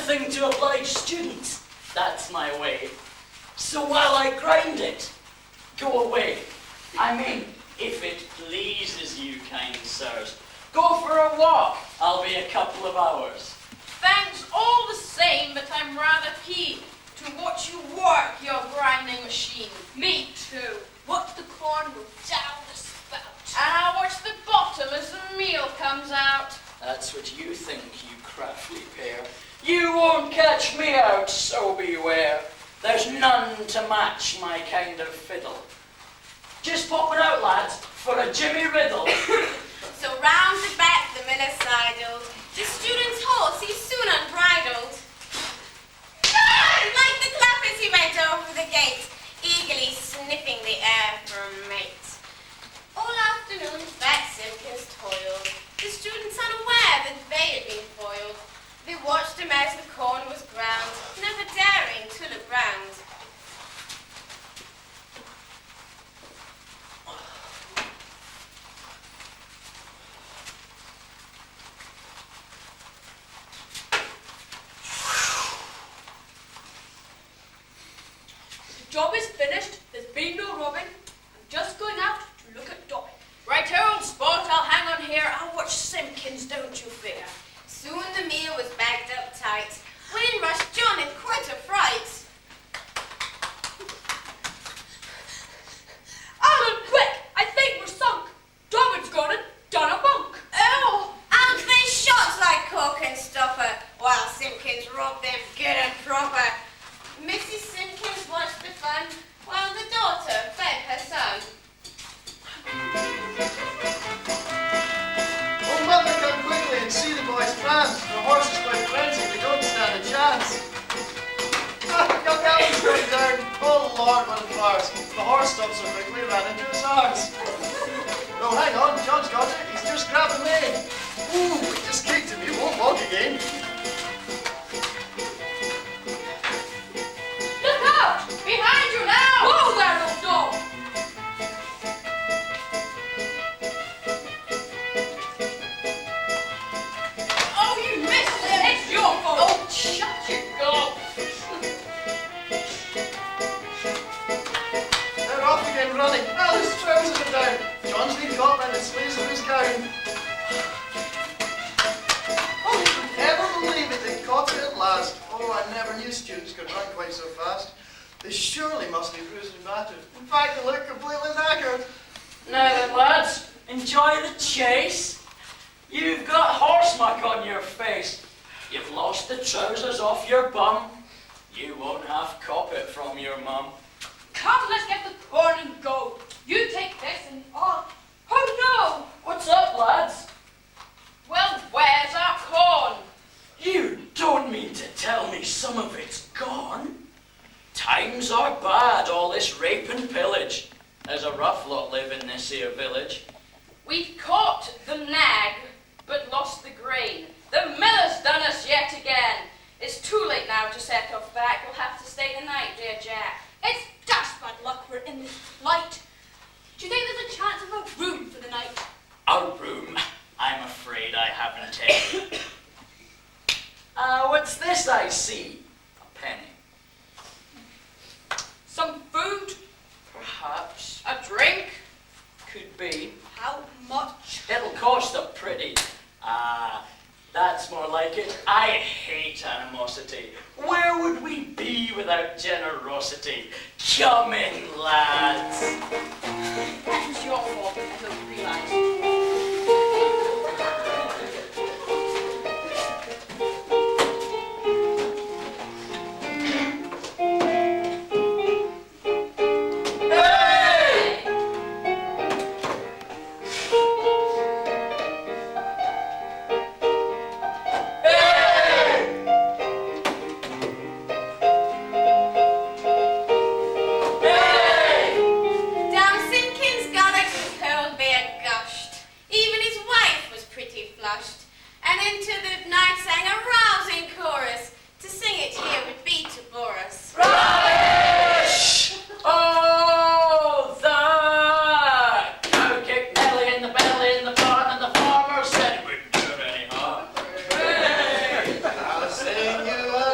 something to oblige students. That's my way. So while I grind it, go away. I mean, if it pleases you, kind sirs. Go for a walk. I'll be a couple of hours. Thanks all the same, but I'm rather keen to watch you work your grinding machine. Me too. Watch the corn go down the spout. And I'll watch the bottom as the meal comes out. That's what you think, you crafty pair. You won't catch me out, so beware. There's none to match my kind of fiddle. Just pop it out, lads, for a Jimmy Riddle. So round the back the miller sidled. The student's horse he soon unbridled. Like the clap as he went over the gate, eagerly sniffing the air for a mate. All afternoon fat Simpkins toiled, the students unaware that they had been foiled. They watched him as the corn was ground, never daring to look round. The job is finished, there's been no robbing. I'm just going out to look at Dobby. Right, old sport, I'll hang on here. I'll watch Simpkins, don't you fear. Soon the meal was bagged up tight, when in rushed John in quite a fright. Alan, quick! I think we're sunk. Dobbin's gone and done a bunk. Oh, out they shot like cork and stopper, while Simpkins robbed them good and proper. Mrs. Simpkins watched the fun, while the daughter fed her son. Oh, mother, come quickly and see the boys prance. The horse is quite frenzied, they don't stand a chance. Young Alan's going down. Oh, Lord, what a farce. The horse stopped so quickly, ran into his arse. No, hang on, John's got it. He's just grabbing me. Ooh, he just kicked him. He won't walk again. Look out! Behind you now! Whoa there, old dog! Oh, you missed it! It's your fault! Oh, shut your gob! They're off again running. Now his trousers are down. John's been caught by the sleeves of his gown. Oh, you could never believe it. They caught it at last. Oh, I never knew students could run quite so fast. They surely must be bruised and battered. In fact, they look completely knackered. Now then, lads, enjoy the chase. You've got horse muck on your face. You've lost the trousers off your bum. You won't have cop it from your mum. Come, let's get the corn and go. You take this and I'll... Oh, no! What's up, lads? Well, where's our corn? You don't mean to tell me some of it's gone? Times are bad, all this rape and pillage. There's a rough lot live in this here village. We've caught the nag, but lost the grain. The miller's done us yet again. It's too late now to set off back. We'll have to stay the night, dear Jack. It's dashed bad luck we're in this plight. Do you think there's a chance of a room for the night? A room? I'm afraid I haven't any. What's this I see? A penny. Some food? Perhaps. A drink? Could be. How much? It'll cost a pretty. That's more like it. I hate animosity. Where would we be without generosity? Come in, lads. That was your fault. I don't realise. I'll sing you a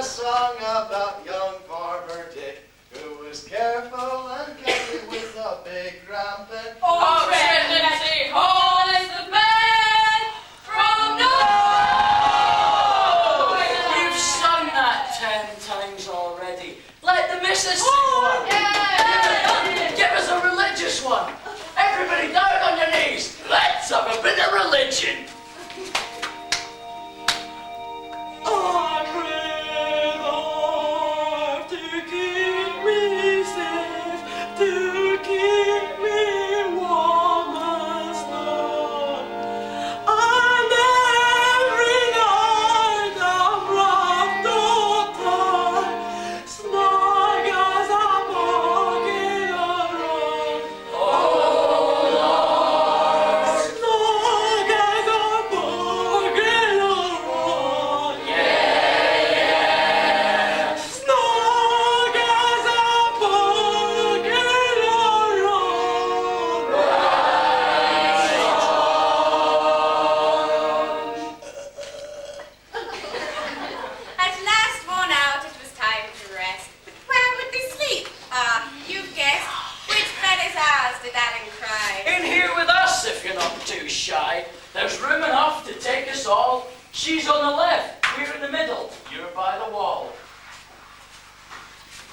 enough to take us all. She's on the left, we're in the middle, you're by the wall.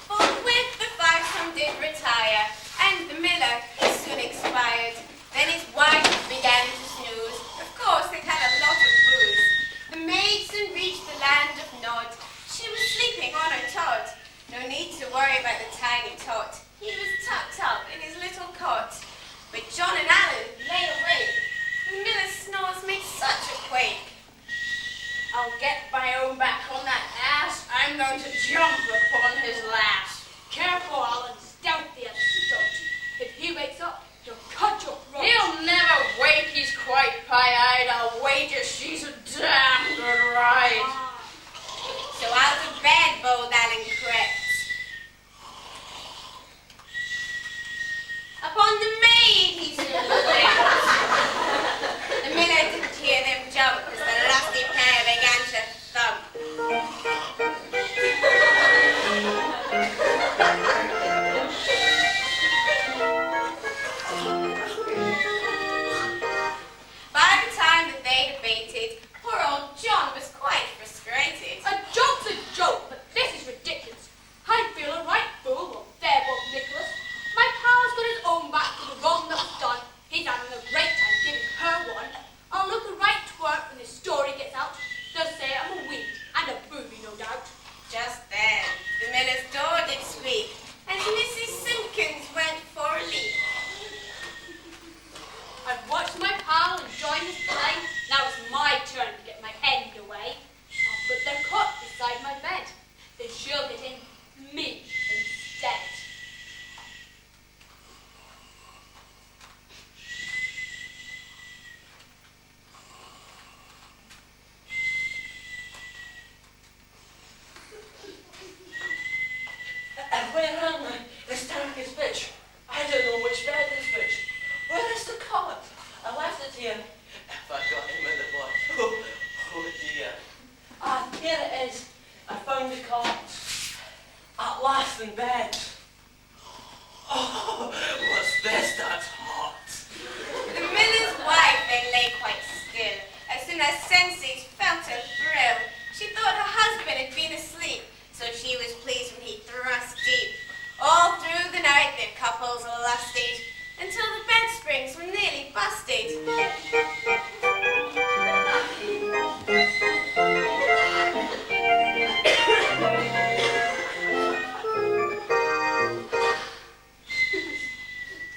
Forthwith the fivesome did retire, and the miller he soon expired. Then his wife began to snooze. Of course they'd had a lot of booze. The maid soon reached the land of Nod. She was sleeping on her Todd. No need to worry about the tiny tot. He was tucked up in his little cot. But John and Alan lay awake. The miller's snores made such a quake. I'll get my own back on that ass. I'm going to jump upon his lass. Careful, Alan. Stealthy as a stunt. If he wakes up, you'll cut your throat. He'll never wake. He's quite pie-eyed. I'll wager she's a damn good ride. So out of bed bold Alan crept. Upon the maid he soon leapt. The miller didn't hear them jump as the lusty pair began to thump. By the time that they debated, poor old John was quite frustrated. A joke's a joke, but this is ridiculous. I feel a right fool on there, Bob Nicholas. My pal's got his own back for the wrong that was done. He's having a great time giving her one. I'll look a right twerp when this story gets out. They'll say I'm a weed and a booby, no doubt. Just then, the miller's door did squeak, and Mrs. Simpkins went for a leap. I've watched my pal enjoying his play. Now it's my turn to get my end away. I'll put their cot beside my bed. Then she'll get in me instead. Where am I? It's dark as pitch. I don't know which bed is which. Where is the cot? I left it here. If I got him with the boy. Oh dear. Ah, here it is. I found the cot. At last in bed. Oh, what's this that's hot? The miller's wife then lay quite still. As soon as senses felt a thrill, she thought her husband had been asleep, so she was pleased when he thrust deep. All through the night the couples lusted, until the bed springs were nearly busted.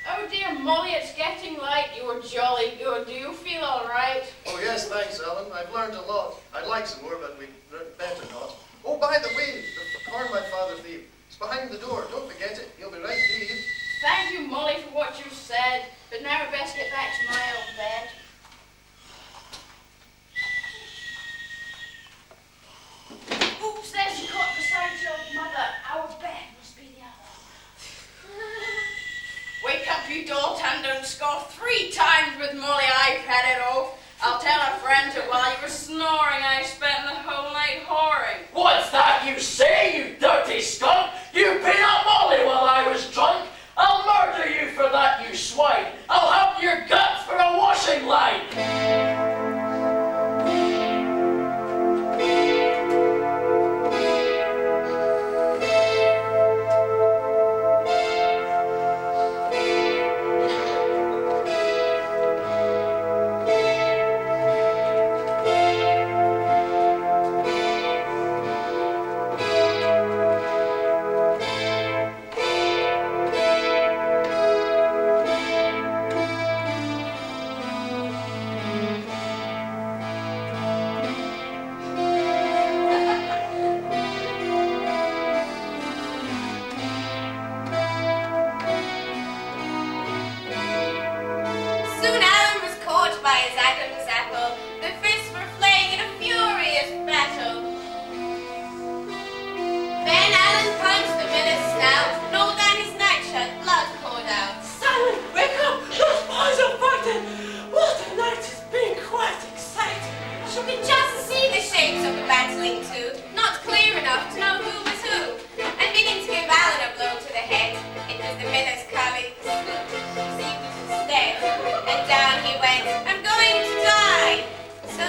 Oh dear, Molly, it's getting light. You were jolly good. Do you feel all right? Oh yes, thanks, Ellen. I've learned a lot. I'd like some more, but we'd better not. Oh, by the way, the corn my father thieved. It's behind the door. Don't forget it. You'll be right, Dave. Thank you, Molly, for what you said. But now I'd best get back to my own bed. Oops, there's your cot beside your mother. Our bed must be the other. Wake up, you dolt, and don't scoff 3 times with Molly. I've had it off. I'll tell a friend that while you were snoring, I spent the whole night whoring. What's that you say, you dirty skunk? You beat up Molly while I was drunk? I'll murder you for that, you swine. I'll have your guts for a washing line. Soon Alan was caught by his Adam's apple. The fists were flaying in a furious battle. Then Alan punched the miller's snout, and all down his nightshirt blood poured out. Simon, wake up! Those boys are fighting! What a night has been quite exciting! She could just see the shapes of the battling two, not clear enough to know who was who, and beginning to give Alan a blow to the head. It was the miller's colleague, Swoop, received it instead, and down he went. I'm going to die! So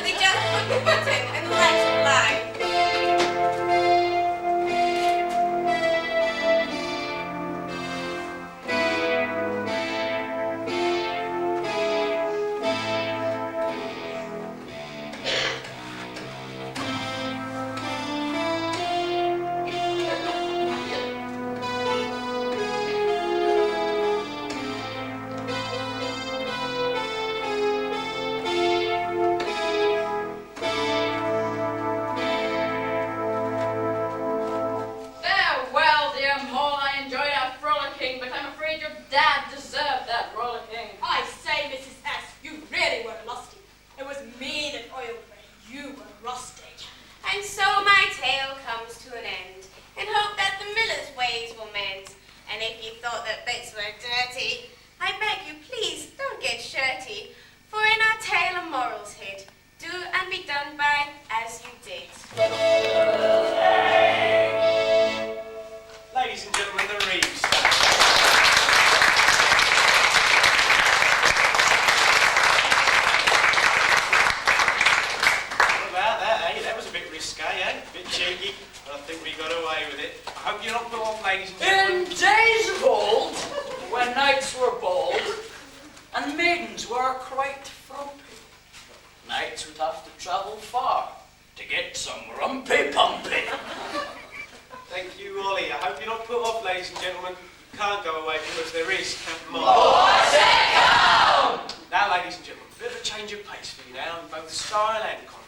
Dad deserved that rollicking. I say, Mrs. S., you really were lusty. It was me that oiled her. You were rusty. And so my tale comes to an end, in hope that the miller's ways will mend. And if you thought that bits were dirty, I beg you, please don't get shirty, for in our tale are morals hid. Do and be done by as you did. Ladies and gentlemen, the Reeves. What about that, eh? That was a bit risque, eh? A bit cheeky, but I think we got away with it. I hope you're not put off, ladies and In gentlemen. days of old, when knights were bold, and maidens were quite frumpy, knights would have to travel far to get some rumpy-pumpy. Thank you, Ollie. I hope you're not put off, ladies and gentlemen. You can't go away because there is Camp Now, ladies and gentlemen, a bit of a change of pace for you now in both style and content.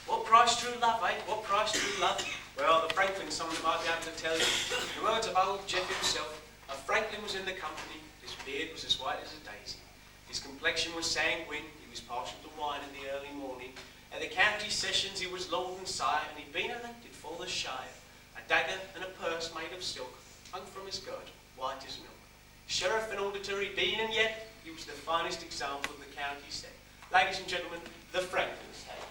What price true love, eh? What price true love? Well, the Franklin's someone that might be able to tell you. In the words of old Jeff himself, a Franklin was in the company, his beard was as white as a daisy. His complexion was sanguine, he was partial to wine in the early morning. At the county sessions he was lord and sire, and he'd been elected for the shire. A dagger and a purse made of silk hung from his girdle, white as milk. Sheriff and auditor he'd been, and yet he was the finest example of the county set. Ladies and gentlemen, the Franklin's tale.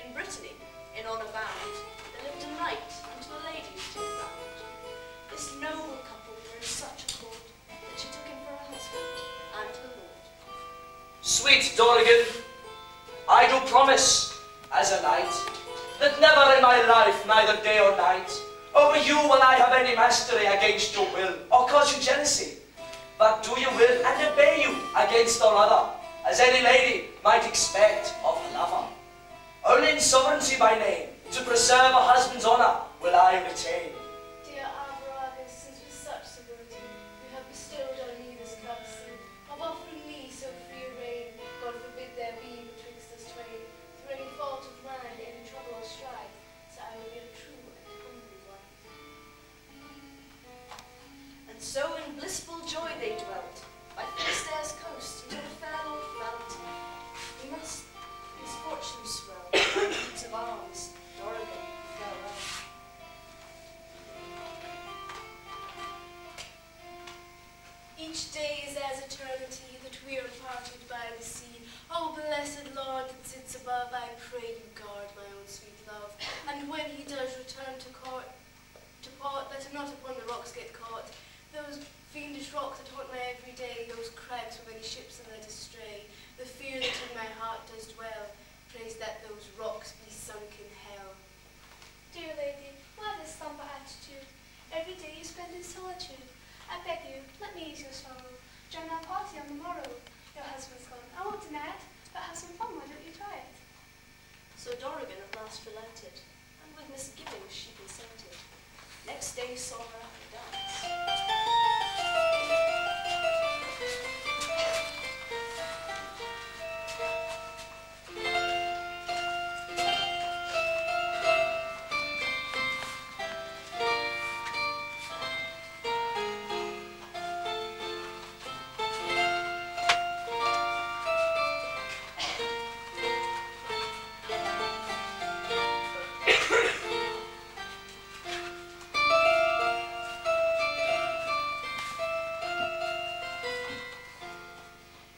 In Brittany, in honour bound, there lived a knight unto a lady to be found. This noble couple were in such accord that she took him for a husband and her lord. Sweet Dorigan, I do promise, as a knight, that never in my life, neither day or night, over you will I have any mastery against your will, or cause you jealousy, but do your will and obey you against all other, as any lady might expect of a lover. Only in sovereignty by name, to preserve a husband's honour, will I retain. Dear Arviragus, since with such civility you have bestowed on me this courtesy, of offering me so free a rein, God forbid there be betwixt us twain, through any fault of mine, any trouble or strife, so I will be a true and humble wife. And so in blissful joy they dwelt, by Philistine's coast, until the fair Lord felt, we must misfortune swell, by deeds of arms, Dorigan, farewell. Each day is as eternity that we are parted by the sea. O blessed Lord that sits above, I pray you guard my own sweet love. And when he does return to port, let him not upon the rocks get caught. Those fiendish rocks that haunt my every day, those crags where many ships are led astray. The fear that in my heart does dwell, prays that those rocks be sunk in hell. Dear lady, why this somber attitude? Every day you spend in solitude. I beg you, let me ease your sorrow. Join our party on the morrow. Your husband's gone. I won't deny it, but have some fun. Why don't you try it? So Dorigan at last relented, and with misgivings she consented. Next day saw her at the dance.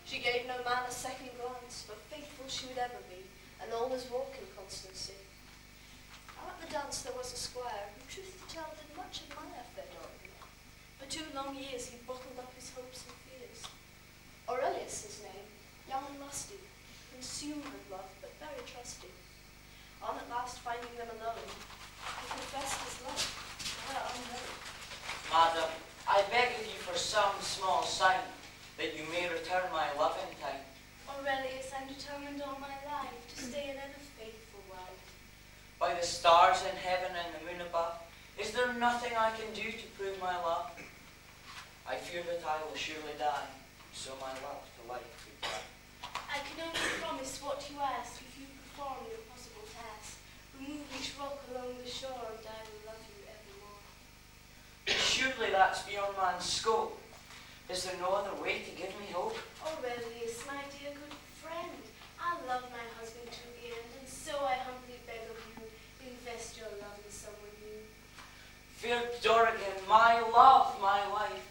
She gave no man a second glance, for faithful she would ever be, and always walk in constancy. Now at the dance there was a squire, who truth to tell did much admire fair Dorigan. For 2 long years he bottled up his hopes and fears. Aurelius his name, young and lusty, consumed with love, but very trusty. On at last finding them alone, he confessed his love to her unknown. Madam, I beg of you for some small sign that you may return my love in time. Aurelius, I'm determined all my life to stay an ever faithful wife. By the stars in heaven and the moon above, is there nothing I can do to prove my love? I fear that I will surely die, so my love to life goodbye. I can only promise what you ask if you perform the impossible task. Move each rock along the shore, and I will love you evermore. Surely that's beyond man's scope. Is there no other way to give me hope? Aurelius, my dear good friend, I love my husband to the end, and so I humbly beg of you, invest your love in someone new. Fair Dorigen, my love, my life,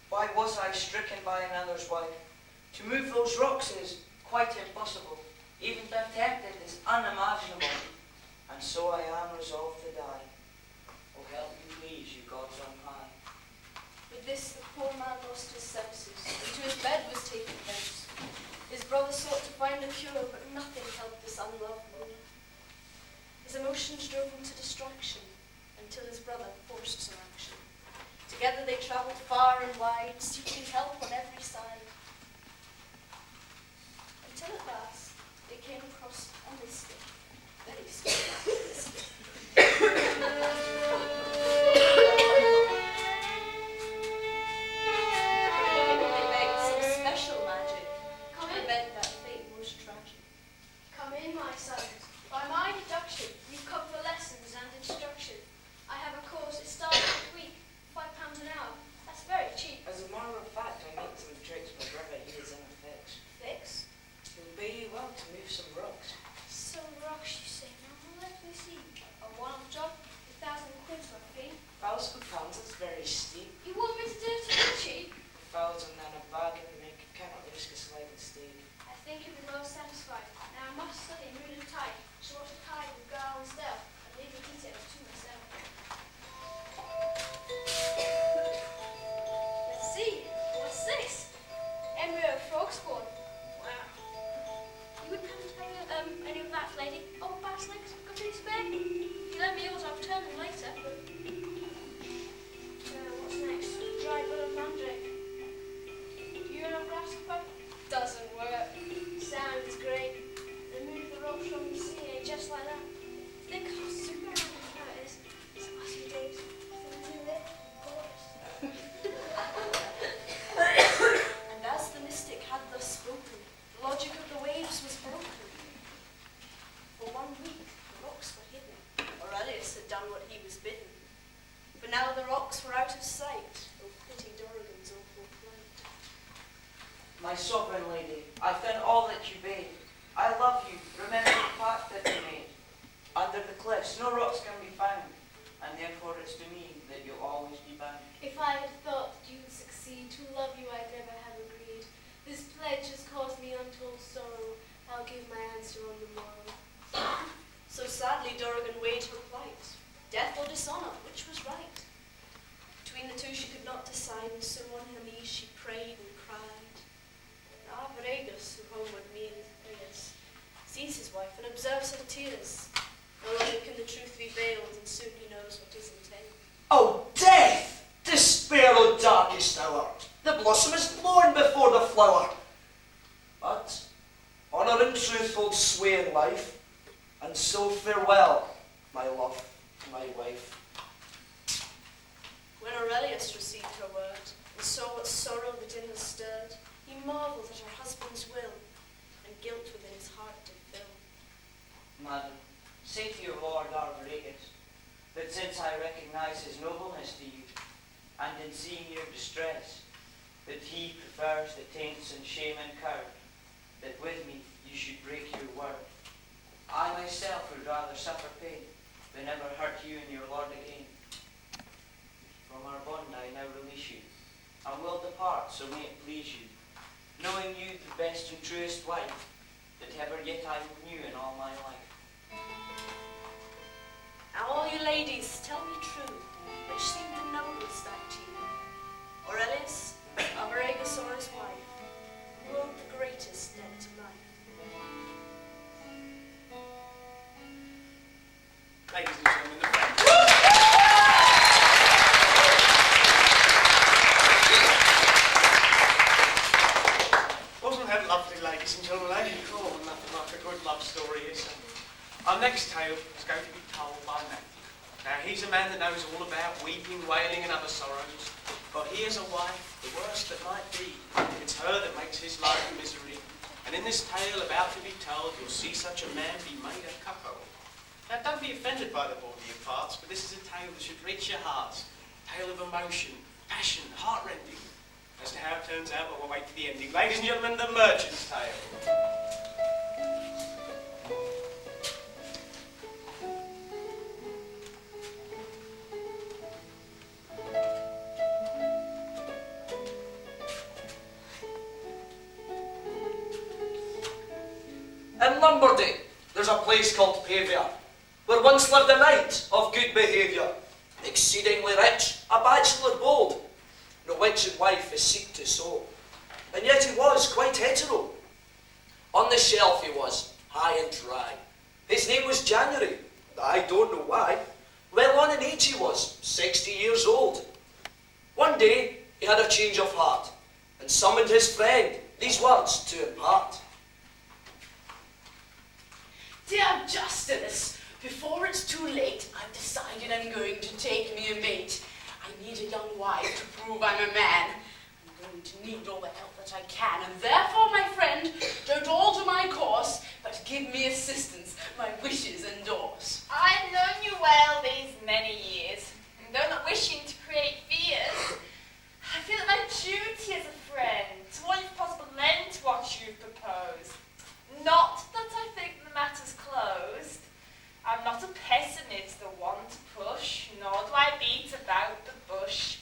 why was I stricken by another's wife? To move those rocks is quite impossible. Even to attempt it is unimaginable. And so I am resolved to die. Oh, help me please, you gods on high. With this the poor man lost his senses, and to his bed was taken thence. His brother sought to find a cure, but nothing helped this unloved woman. His emotions drove him to distraction, until his brother forced some action. Together they travelled far and wide, seeking help on every side. Until at last they came across a mystic, very skillful mystic. They begged some special magic to prevent that fate most tragic. Come in, my sons. By my deduction, you've come for lessons and instruction. I have a course that starts next week, £5 an hour. That's very cheap. As a matter of fact, I need some tricks my brother he is in a fix. Fix? It will pay you well to move some rocks. Some rocks, you say. Now, let me see. A one-off job, 1,000 quid for a fee. £1,000, it's very steep. You want me to do it for cheap? £1,000 and a bargain to make, cannot risk a slight mistake. I think you'll be well satisfied. Now, I must study mood and tide, so what to tie with girl and stealth, and leave the details to myself. Let's see. What's this? Embryo frog spawn. Wow. You wouldn't happen to have any of that, lady? Oh, bass legs, complete spare? If you lend me yours, I'll return them later. What's next? Dried bull of mandrake. Do you know grasshopper? Doesn't work. Sounds great. They move the rocks from the sea, just like that. Think how super how it is. It's a must be days. Something lit, of course. And as the mystic had thus spoken, the logic of the waves was broken. For 1 week, the rocks were hidden. Aurelius had done what he was bidden. For now the rocks were out of sight. Oh, pity Dorigen's awful plight. My sovereign lady, I've done all that you bade. I love you, remember the pact that we made. Under the cliffs no rocks can be found, and therefore it's to me that you'll always be bound. If I had thought that you'd succeed, to love you I'd never have agreed. This pledge has caused me untold sorrow. I'll give my answer on the morrow. So sadly Dorigen weighed her plight. Death or dishonor, which was right? Between the two she could not decide, and so on her knees she prayed and cried. Now Averegus, who homeward meals, sees his wife and observes her tears. No longer can the truth be veiled, and soon he knows what is entailed. Oh, death! Despair, O darkest hour! The blossom is born before the flower. But honour and truth hold sway in life, and so farewell, my love, my wife. When Aurelius received her word, and saw what sorrow within her stirred, he marvelled at her husband's will, and guilt within his heart did fill. Madam, say to your lord Arboretus, that since I recognise his nobleness to you, and in seeing your distress, that he prefers the taints and shame incurred, that with me you should break your word. I myself would rather suffer pain than ever hurt you and your lord again. From our bond I now release you, and will depart, so may it please you, knowing you the best and truest wife that ever yet I knew in all my life. Now all you ladies, tell me true, which seemed the noblest act to you? Aurelius, Averegus, or his wife, who owed the greatest debt to life? Ladies and gentlemen, the French. Wasn't that lovely, ladies and gentlemen? Oh, nothing like a good love story is. Our next tale is going to be told by Matthew. Now, he's a man that knows all about weeping, wailing, and other sorrows. But he has a wife, the worst that might be. It's her that makes his life misery. And in this tale about to be told, you'll see such a man be made a cuckold. Now, don't be offended by the Bordeaux parts, but this is a tale that should reach your hearts. A tale of emotion, passion, heartrending. As to how it turns out, we'll wait for the ending. Ladies and gentlemen, The Merchant's Tale. In Lombardy, there's a place called Pavia, where once lived a knight of good behaviour, exceedingly rich, a bachelor bold, no wench and wife is seek to sow, and yet he was quite hetero. On the shelf he was, high and dry. His name was January, I don't know why. Well on in age he was, 60 years old. One day he had a change of heart, and summoned his friend, these words to impart. Dear Justinus, before it's too late, I've decided I'm going to take me a mate. I need a young wife to prove I'm a man. I'm going to need all the help that I can, and therefore, my friend, don't alter my course, but give me assistance, my wishes endorse. I've known you well these many years, and though not wishing to create fears, I feel it my duty as a friend to what if possible lend to what you propose. Not that I think the matter's closed. I'm not a pessimist, the one to push, nor do I beat about the bush.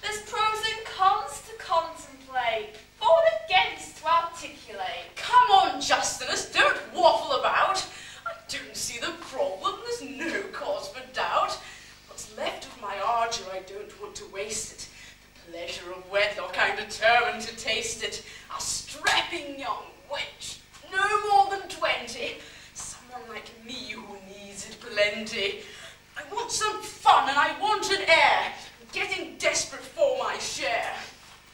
There's pros and cons to contemplate, for and against to articulate. Come on, Justinus, don't waffle about. I don't see the problem, there's no cause for doubt. What's left of my ardour, I don't want to waste it. The pleasure of wedlock, I'm determined to taste it. A strapping young wench, no more than 20. Someone like me who needs it plenty. I want some fun and I want an air. I'm getting desperate for my share.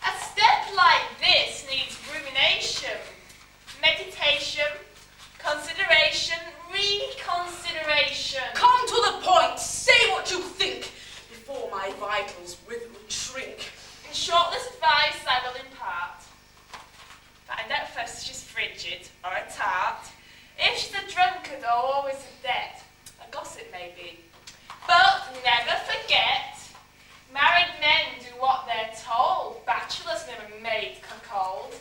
A step like this needs rumination, meditation, consideration, reconsideration. Come to the point, say what you think, before my vitals wither and shrink. In short, this advice I will impart. Find out first if she's frigid or a tart. If she's a drunkard or always in debt, a gossip maybe. But never forget, married men do what they're told. Bachelors never made cuckold.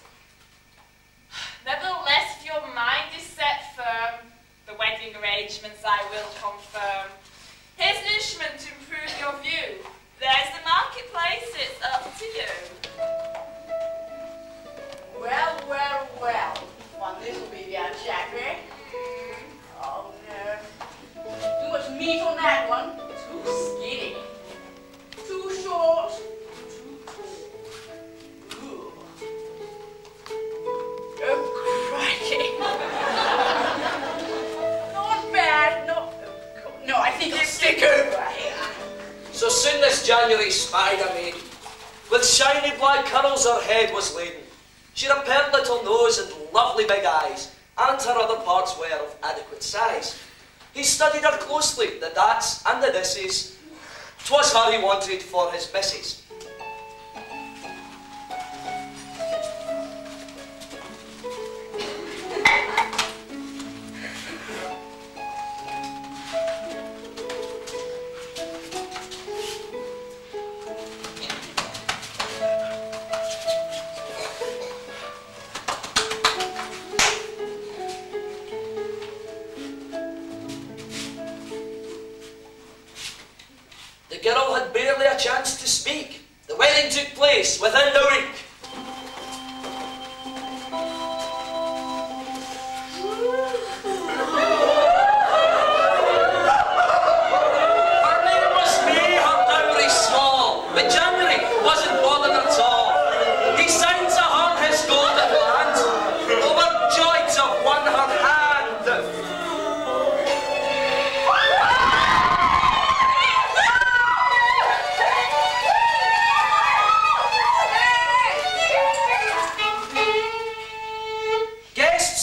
Nevertheless, if your mind is set firm, the wedding arrangements I will confirm. Here's an instrument to improve your view. There's the marketplace, it's up to you. Well, well, well. One little baby out, Jackie. Oh no. Too much meat on that one. Too skinny. Too short. Too tall. Ooh. Oh, crikey. Not bad. No, I think I'll stick over here. So soon this January spied a maid. With shiny black curls her head was laden. She had a pert little nose and lovely big eyes, and her other parts were of adequate size. He studied her closely, the dats and the thises. 'Twas her he wanted for his missus. The girl had barely a chance to speak. The wedding took place within the week. Her name was May, her dowry small, but January wasn't bothered at all. He signed to her his golden land, overjoyed to have won her hand.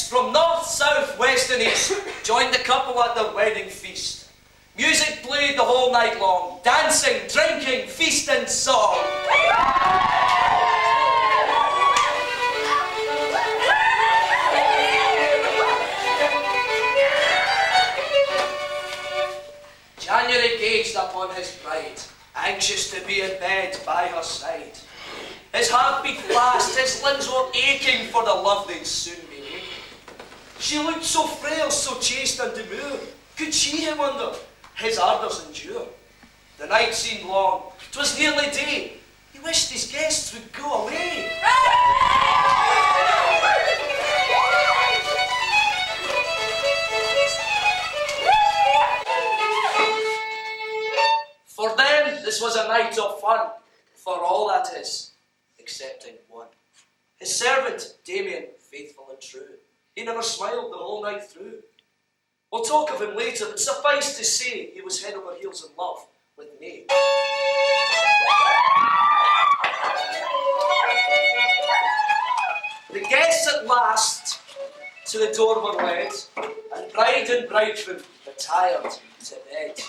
From north, south, west and east joined the couple at the wedding feast. Music played the whole night long, dancing, drinking, feast and song. on his bride, anxious to be in bed by her side. His heart beat fast, his limbs were aching for the love they'd soon be making. She looked so frail, so chaste and demure. Could she, he wondered, his ardours endure? The night seemed long, 'twas nearly day. He wished his guests would go away. For them, this was a night of fun, for all that is, excepting one. His servant, Damien, faithful and true, he never smiled the whole night through. We'll talk of him later, but suffice to say, he was head over heels in love with me. The guests at last to the door were led, and bride and bridegroom retired to bed.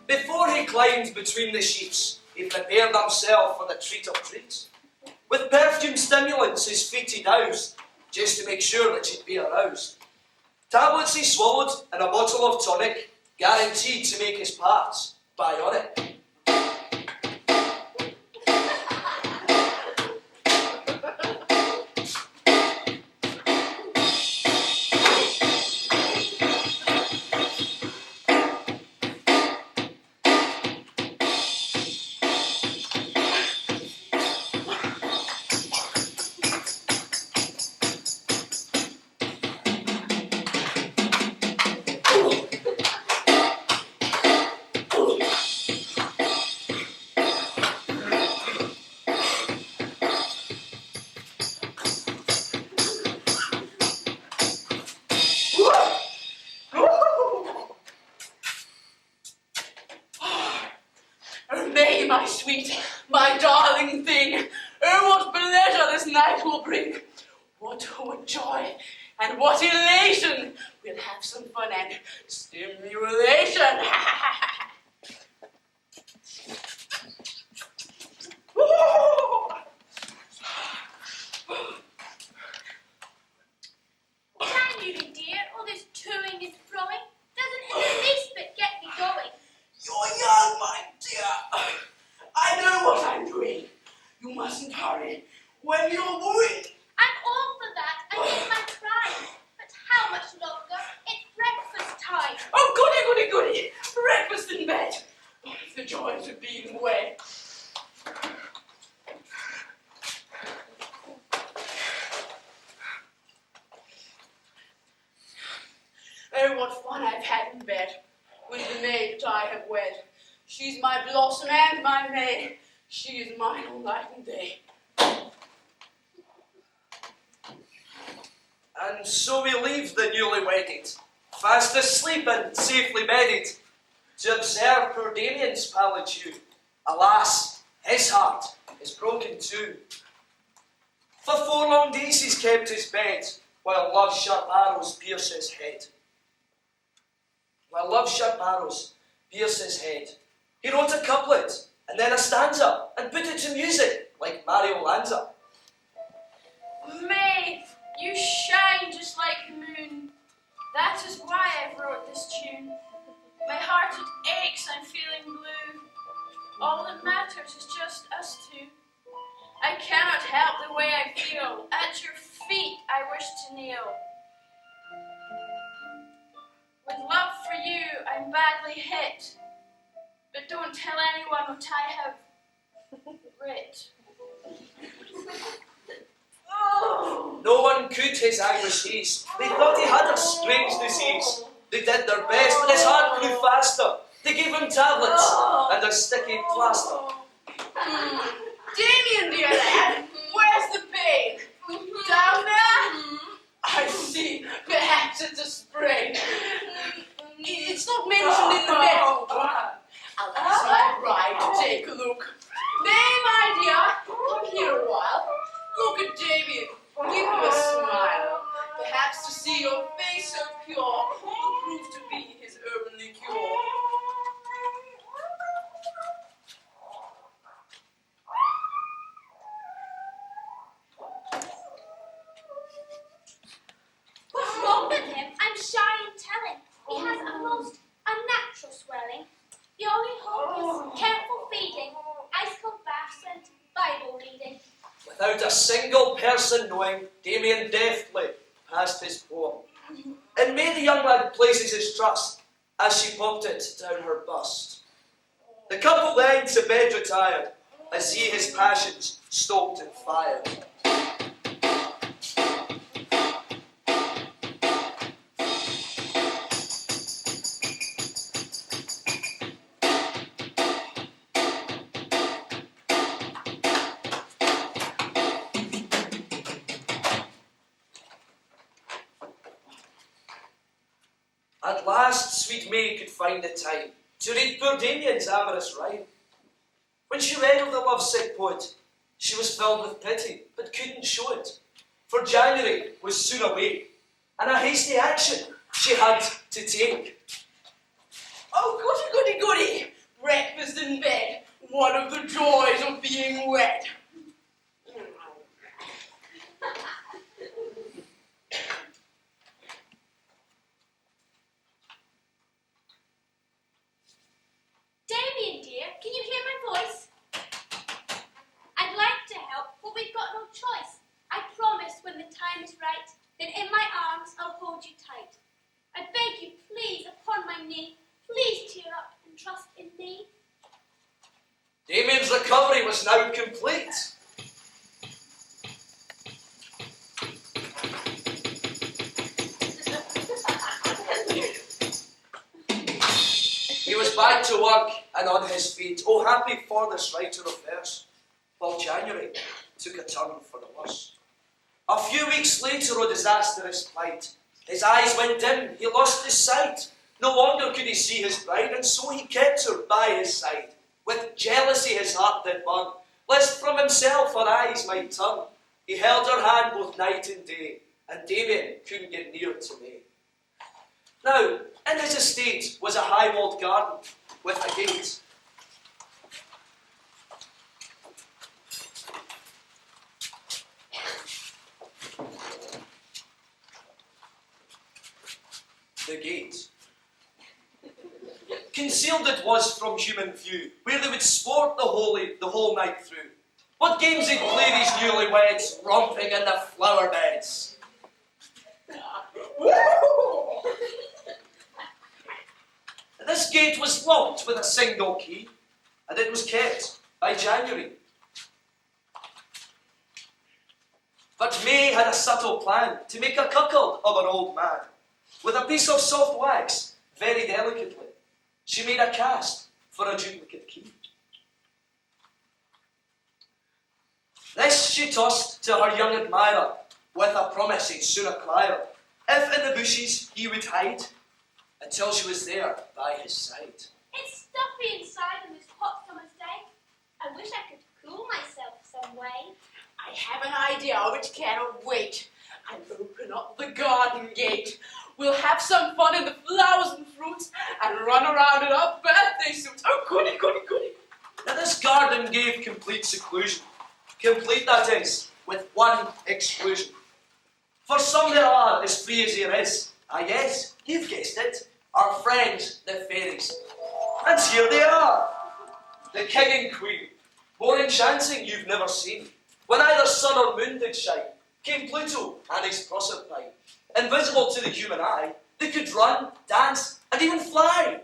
Before he climbed between the sheets, he prepared himself for the treat of treats. With perfume stimulants his feet he doused, just to make sure that she'd be aroused. Tablets he swallowed and a bottle of tonic, guaranteed to make his parts bionic. My sweet, my darling thing, oh, what pleasure this night will bring. What joy and what elation. We'll have some fun and stimulation. Can you, dear? All this toing and throwing doesn't in the least bit get me going. You're young, my dear. I know what I'm doing. You mustn't hurry when you're wooing. I'm all for that. I did my prime. But how much longer? It's breakfast time. Oh, goody. Breakfast in bed. Oh, the joys of being wed. Oh, what fun I've had in bed with the maid that I have wed. She's my blossom and my May. She is mine all night and day. And so we leave the newly wedded, fast asleep and safely bedded, to observe poor Damien's pallid hue. Alas, his heart is broken too. For 4 long days he's kept his bed, while love's sharp arrows pierce his head. He wrote a couplet, and then a stanza, and put it to music, like Mario Lanza. May, you shine just like the moon. That is why I wrote this tune. My heart it aches, I'm feeling blue. All that matters is just us two. I cannot help the way I feel. At your feet I wish to kneel. With love for you, I'm badly hit. But don't tell anyone what I have writ. Oh. No one could his anguish ease. They thought he had a strange disease. They did their best, but his heart grew faster. They gave him tablets and a sticky plaster. Damien, dear lad, where's the pain? Down there? I see. Perhaps it's a sprain. It's not mentioned in the medical book. I'll ask my bride to take a look. May, my dear, come here a while. Look at Damien. Give him a smile. Perhaps to see your face so pure will prove to be his Without a single person knowing, Damien deftly passed his poem. It made the young lad places his trust as she popped it down her bust. The couple then to bed retired, as he his passions stoked and fired. At last, sweet May could find the time to read poor Damien's amorous rhyme. When she read of the lovesick poet, she was filled with pity, but couldn't show it. For January was soon away, and a hasty action she had to take. Oh, goody, goody, goody! Breakfast in bed, one of the joys of being wed. Damien, dear, can you hear my voice? I'd like to help, but we've got no choice. I promise when the time is right, then in my arms I'll hold you tight. I beg you, please, upon my knee, please cheer up and trust in me. Damien's recovery was now complete. He was back to work and on his feet. Oh, happy for this writer of verse, while January took a turn for the worse. A few weeks later, oh disastrous plight, his eyes went dim, he lost his sight. No longer could he see his bride, and so he kept her by his side. With jealousy his heart did burn, lest from himself her eyes might turn. He held her hand both night and day, and Damien couldn't get near to me. Now, in his estate was a high-walled garden with a gate. The gate. Concealed it was from human view, where they would sport the whole night through. What games they'd play these newlyweds, romping in the flower beds. This gate was locked with a single key, and it was kept by January. But May had a subtle plan to make a cuckold of an old man. With a piece of soft wax, very delicately, she made a cast for a duplicate key. This she tossed to her young admirer, with a promise he'd soon acquire, if in the bushes he would hide, until she was there by his side. It's stuffy inside on this hot summer's day. I wish I could cool myself some way. I have an idea which cannot wait. I'll open up the garden gate. We'll have some fun in the flowers and fruits and run around in our birthday suits. Oh, goody, goody, goody. Now this garden gave complete seclusion. Complete, that is, with one exclusion. For some there are as free as there is. Ah yes, you've guessed it. Our friends, the fairies. And here they are. The king and queen. More enchanting you've never seen. When either sun or moon did shine, came Pluto and his Proserpine. Invisible to the human eye, they could run, dance, and even fly.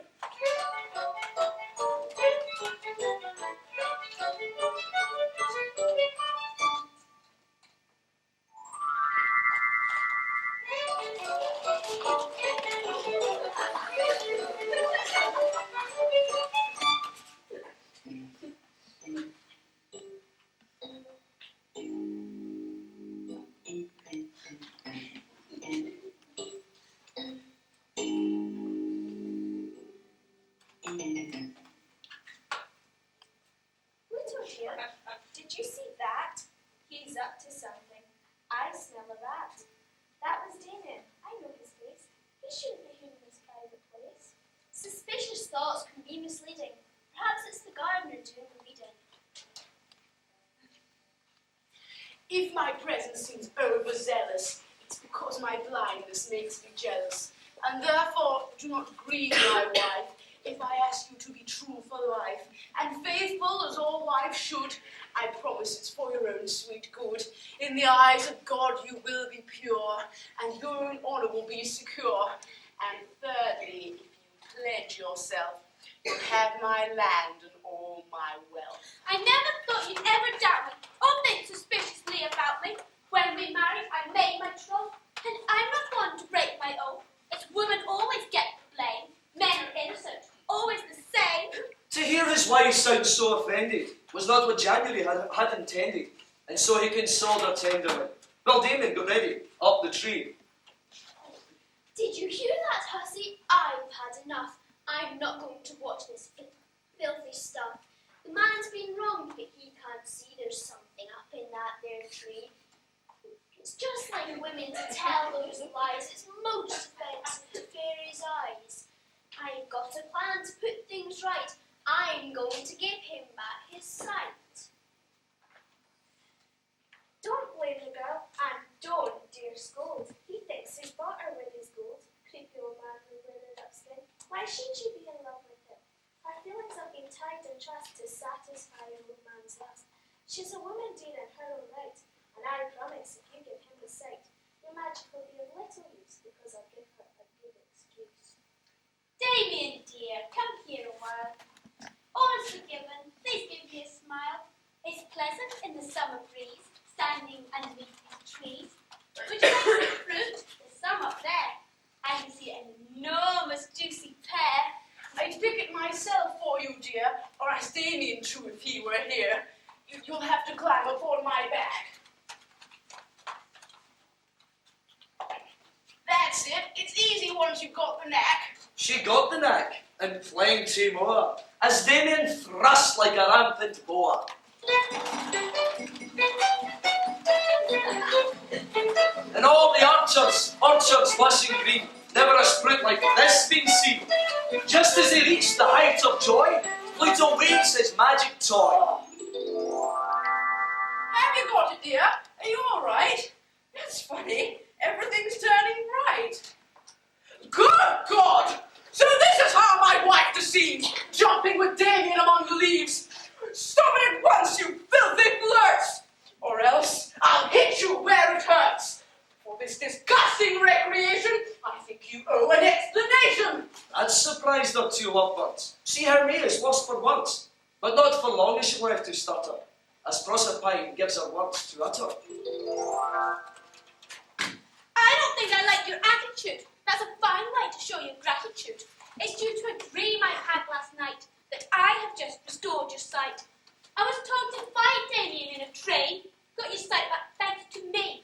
Pluto here. Did you see that? He's up to something. I smell a rat. That was Damien. I know his face. He shouldn't be here in this private place. Suspicious thoughts can be misleading. Perhaps it's the gardener doing the reading. If my presence seems overzealous, it's because my blindness makes me jealous. And therefore, do not grieve my wife if I ask you to be true for life, and faithful as all wives should, I promise it's for your own sweet good. In the eyes of God you will be pure, and your own honour will be secure. And thirdly, if you pledge yourself, you'll have my land and all my wealth. I never thought you'd ever doubt me or think suspiciously about me. When we married, I made my troth, and I'm not one to break my oath. It's women always get the blame. Men are innocent, always the same. To hear his wife sound so offended was not what January had intended, and so he consoled her tenderly. Well, Damien, got ready, up the tree. Did you hear that, hussy? I've had enough. I'm not going to watch this filthy stuff. The man's been wronged, but he can't see there's something up in that there tree. It's just like women to tell those lies. It's most offensive to fairies' eyes. I've got a plan to put things right. I'm going to give him back his sight. Don't blame the girl, and don't dare scold. He thinks he's bought her with his gold. Creepy old man with withered up skin. Why should she be in love with him? Her feelings have been tied in trust to satisfy an old man's lust. She's a woman dear in her own right, and I promise if you give him the sight, your magic will be of little use, because I'll give her a good excuse. Damien, dear, come here a while. All is forgiven, please give me a smile. It's pleasant in the summer breeze, standing underneath these trees. Would you like some fruit? There's some up there. I can see an enormous juicy pear. I'd pick it myself for you, dear, or ask Damien too if he were here. You'll have to climb upon my back. That's it. It's easy once you've got the knack. She got the knack, and plenty more, as Damien thrust like a rampant boa. And all the orchards lush and green, never a spruit like this been seen. Just as he reached the height of joy, Pluto waves his magic toy. Have you got it, dear? Are you all right? That's funny. Everything's turning right. Good God! So this is how my wife deceives, jumping with Damien among the leaves. Stop it at once, you filthy flirts! Or else I'll hit you where it hurts. For this disgusting recreation, I think you owe an explanation. That surprised her two lovebirds. See how May is lost for words, but not for long is she left to stutter, as Proserpine gives her words to utter. I don't think I like your attitude. That's a fine way to show your gratitude. It's due to a dream I had last night that I have just restored your sight. I was told to find Damien in a train. Got your sight back thanks to me.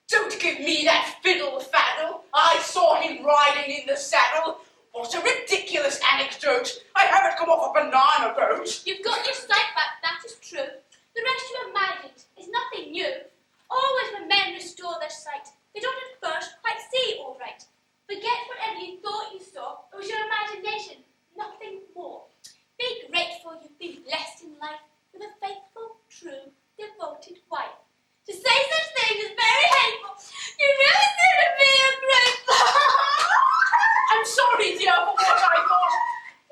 Don't give me that fiddle faddle. I saw him riding in the saddle. What a ridiculous anecdote. I haven't come off a banana boat. You've got your sight back, that is true. The rest you imagined is nothing new. Always when men restore their sight, they don't at first quite see all right. Forget whatever you thought you saw. It was your imagination, nothing more. Be grateful you've been blessed in life with a faithful, true, devoted wife. To say such things is very hateful. You really seem to be ungrateful. I'm sorry, dear, for what I thought.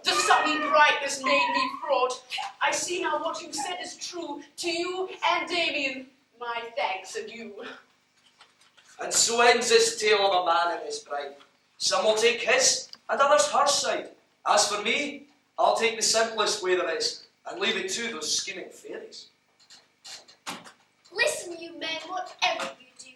The sudden brightness made me fraught. I see now what you said is true. To you and Damien, my thanks are due. And so ends this tale of a man and his bride. Some will take his, and others her side. As for me, I'll take the simplest way there is, and leave it to those scheming fairies. Listen, you men, whatever you do,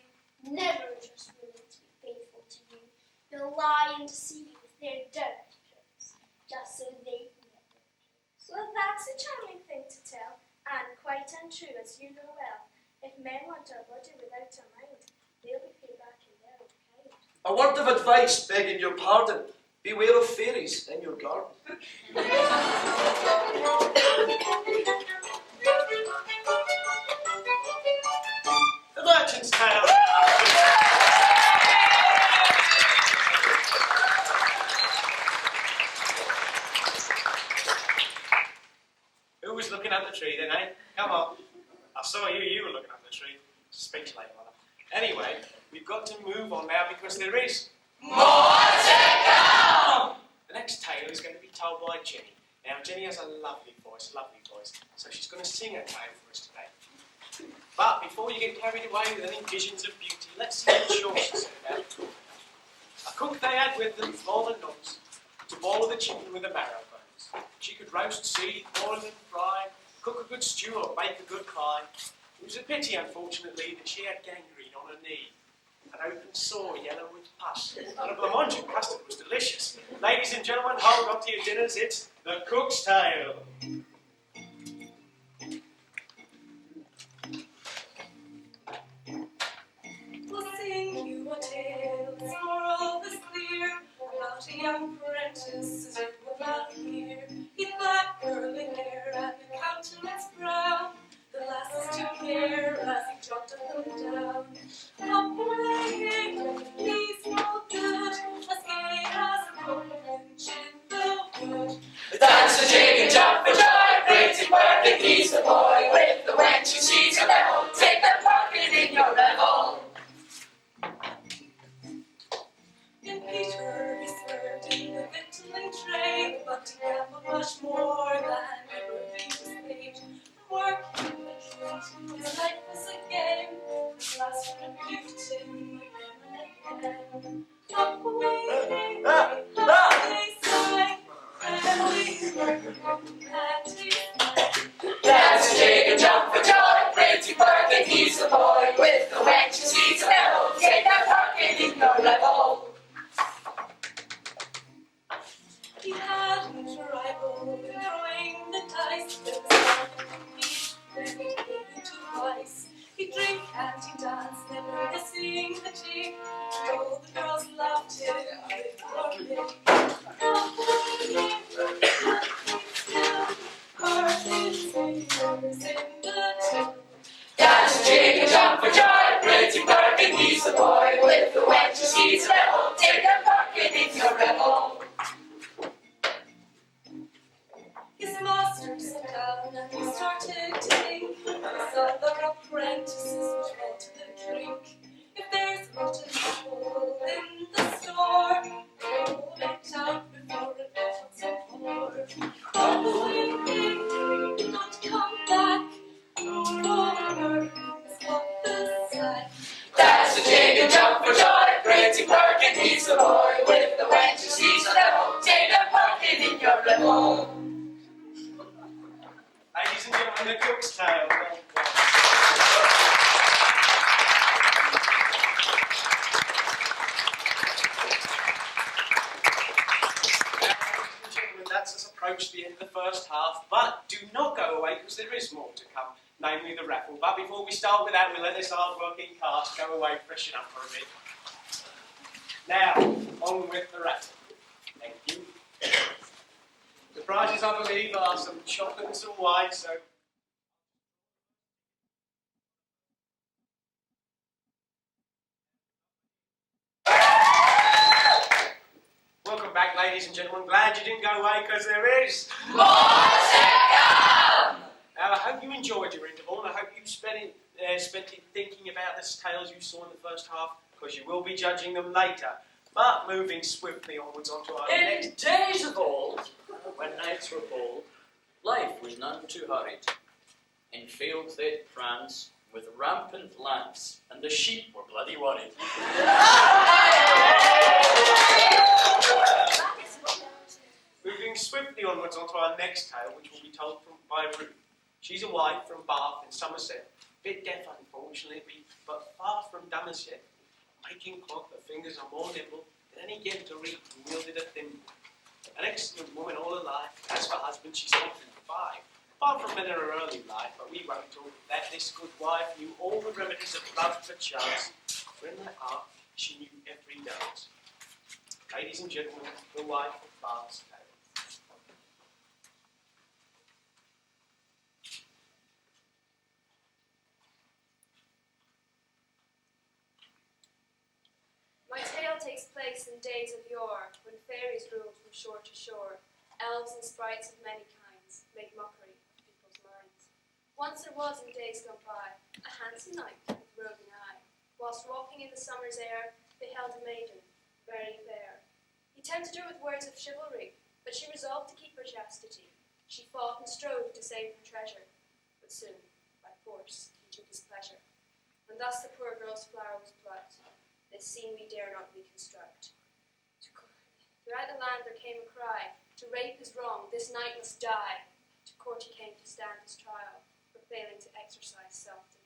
never trust women to be faithful to you. They'll lie and deceive you with their dirty tricks, just so they can get their kicks. Well, that's a charming thing to tell, and quite untrue, as you know well. If men want our body without our mind, they'll be paid back in their own kind. A word of advice, begging your pardon. Beware of fairies in your garden. The Merchant's Tale. Who was looking at the tree then, eh? Come on. I saw you, you were looking at the tree. Speak to you later, mother. Anyway, we've got to move on now because there is More to come! The next tale is going to be told by Jenny. Now, Jenny has a lovely voice, so she's going to sing a tale for us But before you get carried away with any visions of beauty, let's see what chore she set about. A cook they had with them, more than nonce, to boil the chicken with the marrow bones. She could roast, seed, boil and fry, cook a good stew or bake a good pie. It was a pity, unfortunately, that she had gangrene on her knee, an open sore yellow with pus, and a blancmange custard was delicious. Ladies and gentlemen, hold on to your dinners, it's the cook's tale. We'll sing you a tale, its moral is clear, about a young apprentice as you will not hear. He'd black curly hair and a countenance brown, the lasses took care as he jotted them down. Up away, he's no good, as gay as a goldfinch in the wood. Dance the jig and jump for joy, pretty working, he's the boy with the wench who sees a level. Take the pocket in your revel. In Peter he served in the victualling trade, but he gambled much more than ever he was paid. For work he would treat, his life was a game, his last rebuked him again and again. Up away, they sang, and we and he sang. Dance the jig and jump for joy, pretty working, he's the boy with the wench who sees a level. Take the pocket in your revel. He hadn't a rival in throwing the dice. There was nothing to compete when he came into vice. He'd drink and he'd dance, never missing a jig. And all the girls loved him, big or big. Dance the jig and jump for joy, pretty working, he's the boy with the wench who sees a level. Take the pocket in your revel. His master sat down and he started to think. His other apprentices would want the drink. If there's not an apple in the store, roll it out before it melts and pour. Oh, don't come back, over is what the sack. Dance the jig and jump for joy, pretty working, he's the boy with the wench who sees a level. Take the pocket in your revel. Ladies and gentlemen, the cook's tale. That's us approach the end of the first half, but do not go away because there is more to come, namely the raffle. But before we start with that, we'll let this hard-working cast go away, freshen up for a bit. Now, on with the raffle. Thank you. The prizes, I believe, are some chocolate and some wine, so... Welcome back, ladies and gentlemen. Glad you didn't go away, because there is more to come! Now, I hope you enjoyed your interval, and I hope you spent it thinking about the tales you saw in the first half, because you will be judging them later. But moving swiftly onwards onto our next... In days of old, when knights were bold, life was none too hurried. In fields they'd prance with rampant lance, and the sheep were bloody worried. Moving swiftly onwards onto our next tale, which will be told by Ruth. She's a wife from Bath in Somerset. Bit deaf, unfortunately, but far from dumb as yet. Making cloth, her fingers are more nimble than any gift to read who wielded a thimble. An excellent woman all her life. As for husband, she's not 55. Far from men in her early life, but we won't talk of that. This good wife knew all the remedies of love perchance, for in her heart she knew every dance. Ladies and gentlemen, the wife of Bath's tale. My tale takes place in days of yore, when fairies ruled from shore to shore. Elves and sprites of many kinds made mockery of people's minds. Once there was in days gone by a handsome knight with roving eye. Whilst walking in the summer's air, beheld a maiden, very fair. He tempted her with words of chivalry, but she resolved to keep her chastity. She fought and strove to save her treasure, but soon, by force, he took his pleasure. And thus the poor girl's flower was plucked. This scene we dare not reconstruct. Throughout the land there came a cry, to rape is wrong, this knight must die. To court he came to stand his trial, for failing to exercise self-denial.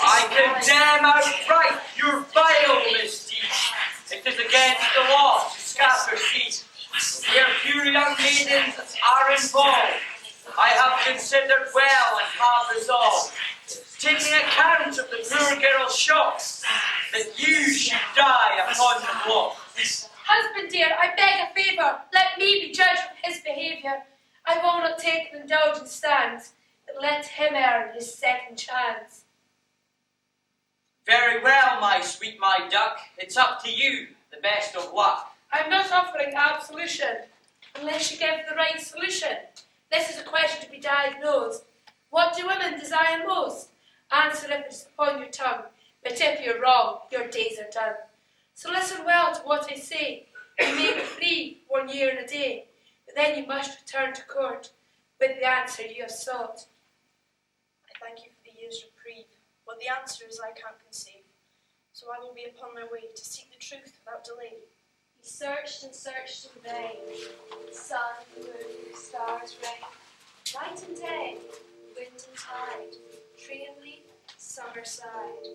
I condemn outright your vile misdeed. It is against the law to scatter seed. Where pure young maidens are involved, I have considered well and have resolved, taking account of the poor girl's shock, that you should die upon the block. Husband dear, I beg a favour. Let me be judge of his behaviour. I will not take an indulgent stand, but let him earn his second chance. Very well, my sweet, my duck. It's up to you. The best of luck. I'm not offering absolution, unless you give the right solution. This is a question to be diagnosed. What do women desire most? Answer if it's upon your tongue, but if you're wrong, your days are done. So listen well to what I say. You may be free 1 year and a day, but then you must return to court with the answer you have sought. I thank you for the year's reprieve. What the answer is I can't conceive. So I will be upon my way to seek the truth without delay. He searched and searched in vain. Sun, moon, stars, rain, night and day, wind and tide, tree and leaf, summer sighed,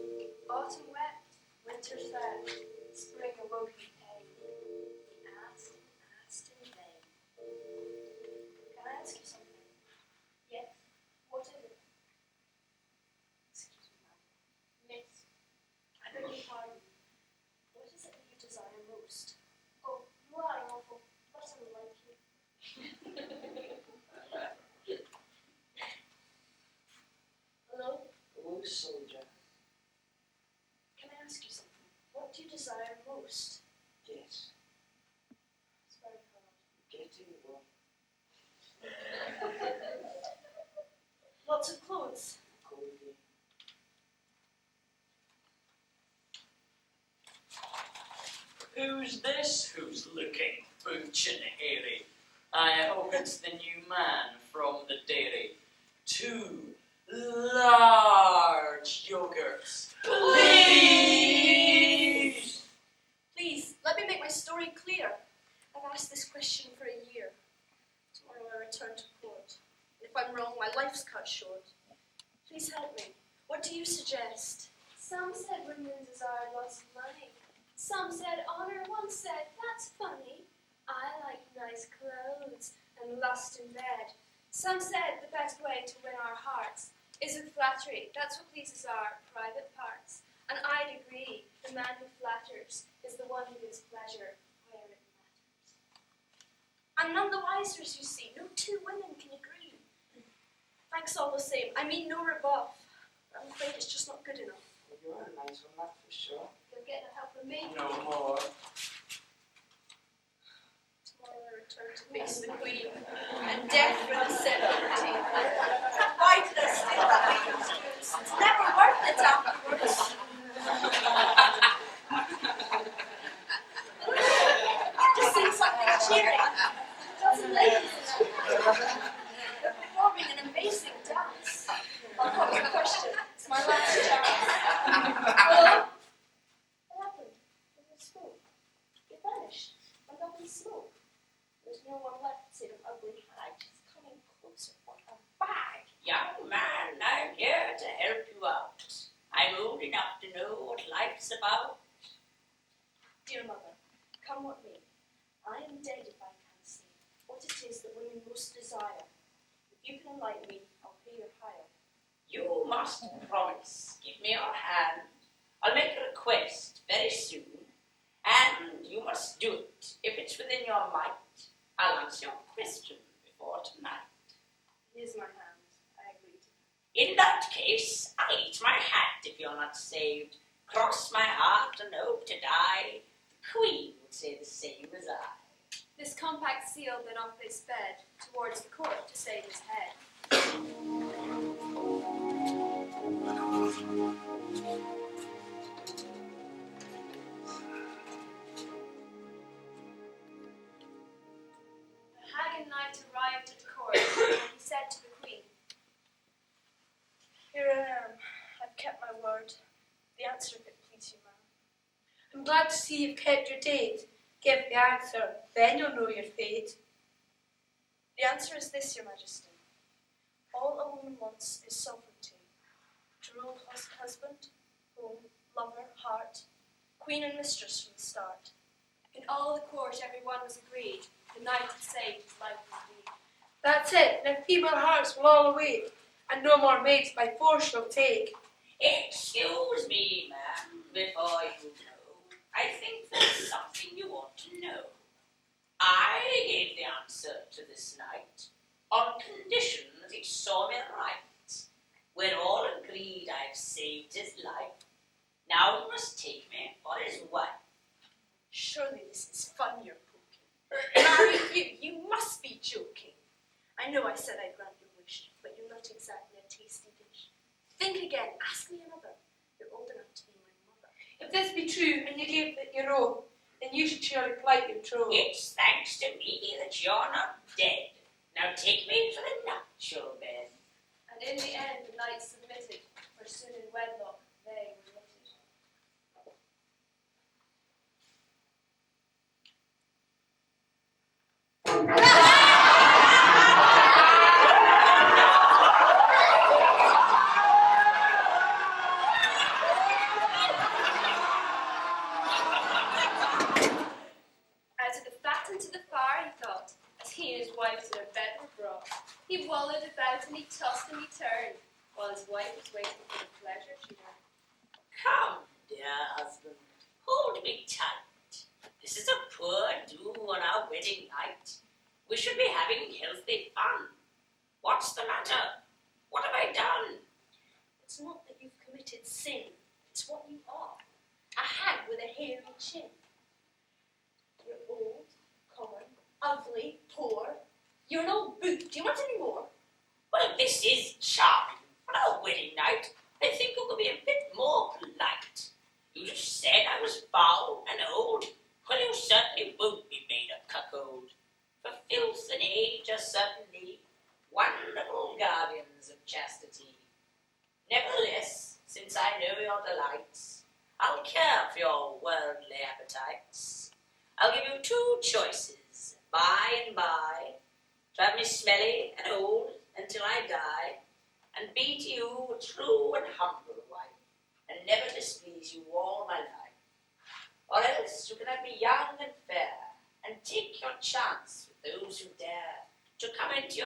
autumn wept, winter fled, spring awoke in pain. He asked and asked in vain. Can I ask you something? Yes. What is it? Excuse me, ma'am. Miss. I beg your pardon. What is it that you desire most? Oh, you are awful, but unlike you. Hello? Hello, soldier. Can I ask you something? What do you desire most? Yes. It's very hard. Getting one. Lots of clothes. Clothing. Who's this? Who's looking booch and hairy? I hope it's the new man from the dairy. 2 large yogurts, please. Please, let me make my story clear. I've asked this question for a year. Tomorrow I return to court. If I'm wrong, my life's cut short. Please help me. What do you suggest? Some said women desired lots of money. Some said honor. One said, that's funny. I like nice clothes and lust in bed. Some said the best way to win our hearts is with flattery. That's what pleases our private parts. And I'd agree, the man who flatters is the one who gives pleasure where it matters. I'm none the wiser, as you see. No two women can agree. Thanks all the same. I mean no rebuff. I'm afraid it's just not good enough. Well, you are a nice one, that's for sure. You'll get no help from me. No more. Tomorrow I return to face the queen, and death for the celebrity. Why did I stay that way? It's never worth it afterwards. Just sing something cheering. Dozen ladies they're performing an amazing dance. I'll pop your question. It's my last chance. Hello? What happened? There's no smoke. You vanished. Went up in smoke. There's no one left save an ugly hag. She's coming closer. What a bag! Young man, I'm here to help you out. I'm old enough to know what life's about. Dear mother, come what may. I am dead if I can say what it is that women most desire. If you can enlighten me, I'll pay your hire. You must promise. Give me your hand. I'll make a request very soon, and you must do it. If it's within your might, I'll answer your question before tonight. Here's my hand. I agree to that. In that case, I'll eat my hat if you're not saved. Cross my heart and hope to die. The Queen would say the same as I. This compact seal then off they sped towards the court to save his head. The hag and knight arrived at court, and he said to the Queen, Here I am. I've kept my word. The answer if it please you, ma'am. I'm glad to see you've kept your date. Give the answer, then you'll know your fate. The answer is this, your majesty. All a woman wants is sovereignty. To rule husband, home, lover, heart, queen and mistress from the start. in all the court everyone was agreed, the knight had saved his life indeed. That's it, now feeble hearts will all awake, and no more maids by force shall take. Excuse me, ma'am, before you go. I think there's something you ought to know. I gave the answer to this knight on condition that he saw me right. We're all agreed I've saved his life. Now he must take me for his wife. Surely this is fun you're poking. Marry you must be joking. I know I said I'd grant your wish, but you're not exactly a tasty dish. Think again, ask me another. You're old enough to be my mother. If this be true, and you gave it your own, then you should surely plight your troth. It's thanks to me that you're not dead. Now take me to the nuptial bed. And in the end the knight submitted, for soon in wedlock they were knitted. Out of the fat into the fire, he thought, as he and his wife to their bed were brought. He wallowed about and he tossed and he turned, while his wife was waiting for the pleasure she had. Come, dear husband, hold me tight. This is a poor do on our wedding night. We should be having healthy fun. What's the matter? What have I done? It's not that you've committed sin, it's what you are. A hag with a hairy chin. You're old, common, ugly, poor. You're an old boot. Do you want any more? Well, this is charming. On our wedding night, I think we could be a bit more polite. You just said I was foul and old. Well, you certainly won't be made a cuckold. For filth and age are certainly wonderful guardians of chastity. Nevertheless, since I know your delights, I'll care for your worldly appetites. I'll give you two choices, by and by, to have me smelly and old until I die, and be to you a true and humble wife, and never displease you all my life. Or else you can have me young and fair, and take your chance with those who dare to come into your